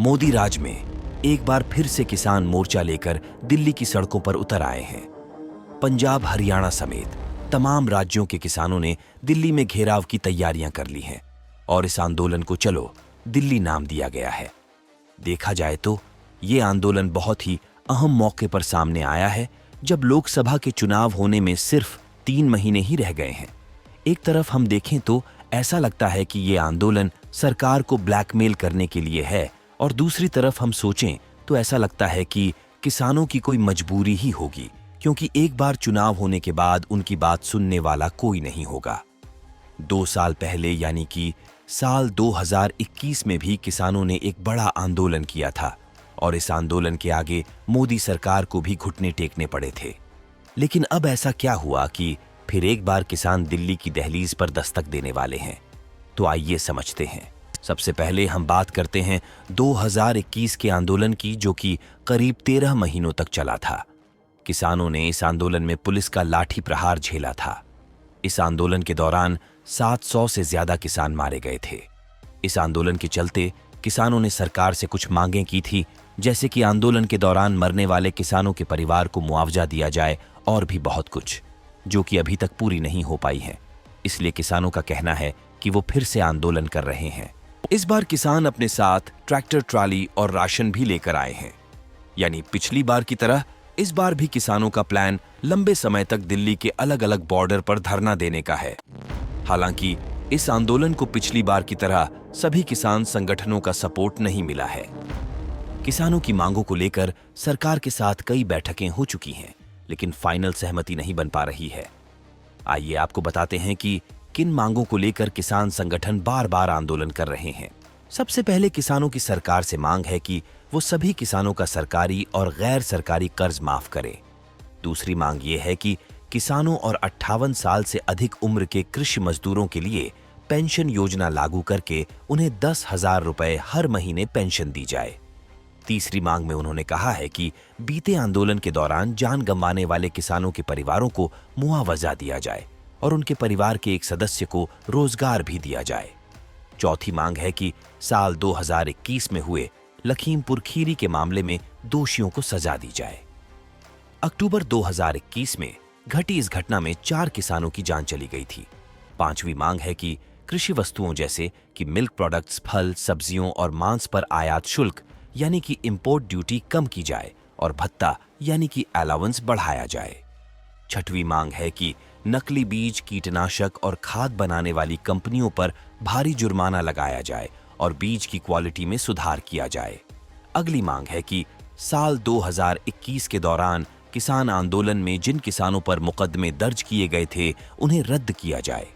मोदी राज में एक बार फिर से किसान मोर्चा लेकर दिल्ली की सड़कों पर उतर आए हैं। पंजाब, हरियाणा समेत तमाम राज्यों के किसानों ने दिल्ली में घेराव की तैयारियां कर ली हैं और इस आंदोलन को चलो दिल्ली नाम दिया गया है। देखा जाए तो ये आंदोलन बहुत ही अहम मौके पर सामने आया है, जब लोकसभा के चुनाव होने में सिर्फ 3 महीने ही रह गए हैं। एक तरफ हम देखें तो ऐसा लगता है कि ये आंदोलन सरकार को ब्लैकमेल करने के लिए है, और दूसरी तरफ हम सोचें तो ऐसा लगता है कि किसानों की कोई मजबूरी ही होगी, क्योंकि एक बार चुनाव होने के बाद उनकी बात सुनने वाला कोई नहीं होगा। 2 साल पहले यानी कि साल 2021 में भी किसानों ने एक बड़ा आंदोलन किया था और इस आंदोलन के आगे मोदी सरकार को भी घुटने टेकने पड़े थे। लेकिन अब ऐसा क्या हुआ कि फिर एक बार किसान दिल्ली की दहलीज पर दस्तक देने वाले हैं? तो आइए समझते हैं। सबसे पहले हम बात करते हैं 2021 के आंदोलन की, जो कि करीब 13 महीनों तक चला था। किसानों ने इस आंदोलन में पुलिस का लाठी प्रहार झेला था। इस आंदोलन के दौरान 700 से ज्यादा किसान मारे गए थे। इस आंदोलन के चलते किसानों ने सरकार से कुछ मांगें की थी, जैसे कि आंदोलन के दौरान मरने वाले किसानों के परिवार को मुआवजा दिया जाए और भी बहुत कुछ, जो कि अभी तक पूरी नहीं हो पाई है। इसलिए किसानों का कहना है कि वो फिर से आंदोलन कर रहे हैं। इस बार किसान अपने साथ ट्रैक्टर, ट्राली और राशन भी लेकर आए हैं। यानी पिछली बार की तरह इस बार भी किसानों का प्लान लंबे समय तक दिल्ली के अलग अलग बॉर्डर पर धरना देने का है। हालांकि इस आंदोलन को पिछली बार की तरह सभी किसान संगठनों का सपोर्ट नहीं मिला है। किसानों की मांगों को लेकर सरकार के साथ कई बैठकें हो चुकी हैं, लेकिन फाइनल सहमति नहीं बन पा रही है। आइए आपको बताते हैं कि किन मांगों को लेकर किसान संगठन बार बार आंदोलन कर रहे हैं। सबसे पहले किसानों की सरकार से मांग है कि वो सभी किसानों का सरकारी और गैर सरकारी कर्ज माफ करे। दूसरी मांग ये है कि किसानों और 58 साल से अधिक उम्र के कृषि मजदूरों के लिए पेंशन योजना लागू करके उन्हें 10,000 रुपए हर महीने पेंशन दी जाए। तीसरी मांग में उन्होंने कहा है कि बीते आंदोलन के दौरान जान गंवाने वाले किसानों के परिवारों को मुआवजा दिया जाए और उनके परिवार के एक सदस्य को रोजगार भी दिया जाए। चौथी मांग है कि साल 2021 में हुए लखीमपुर खीरी के मामले में दोषियों को सजा दी जाए। अक्टूबर 2021 में घटी इस घटना में 4 किसानों की जान चली गई थी। पांचवी मांग है कि कृषि वस्तुओं जैसे कि मिल्क प्रोडक्ट्स, फल, सब्जियों और मांस पर आयात शुल्क यानी कि इंपोर्ट ड्यूटी कम की जाए और भत्ता यानी कि अलाउंस बढ़ाया जाए। छठवीं मांग है कि नकली बीज, कीटनाशक और खाद बनाने वाली कंपनियों पर भारी जुर्माना लगाया जाए और बीज की क्वालिटी में सुधार किया जाए। अगली मांग है कि साल 2021 के दौरान किसान आंदोलन में जिन किसानों पर मुकदमे दर्ज किए गए थे, उन्हें रद्द किया जाए।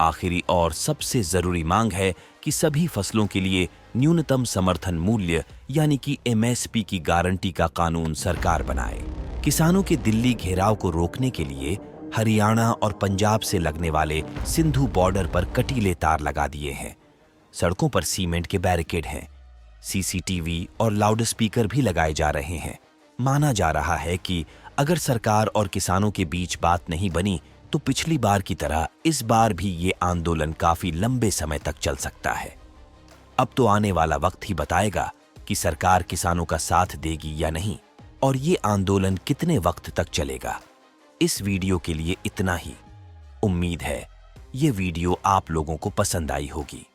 आखिरी और सबसे जरूरी मांग है कि सभी फसलों के लिए न्यूनतम समर्थन मूल्य यानी कि MSP की गारंटी का कानून सरकार बनाए। किसानों के दिल्ली घेराव को रोकने के लिए हरियाणा और पंजाब से लगने वाले सिंधु बॉर्डर पर कटीले तार लगा दिए हैं। सड़कों पर सीमेंट के बैरिकेड हैं। CCTV और लाउडस्पीकर भी लगाए जा रहे हैं। माना जा रहा है कि अगर सरकार और किसानों के बीच बात नहीं बनी तो पिछली बार की तरह इस बार भी ये आंदोलन काफी लंबे समय तक चल सकता है। अब तो आने वाला वक्त ही बताएगा कि सरकार किसानों का साथ देगी या नहीं, और ये आंदोलन कितने वक्त तक चलेगा। इस वीडियो के लिए इतना ही। उम्मीद है ये वीडियो आप लोगों को पसंद आई होगी।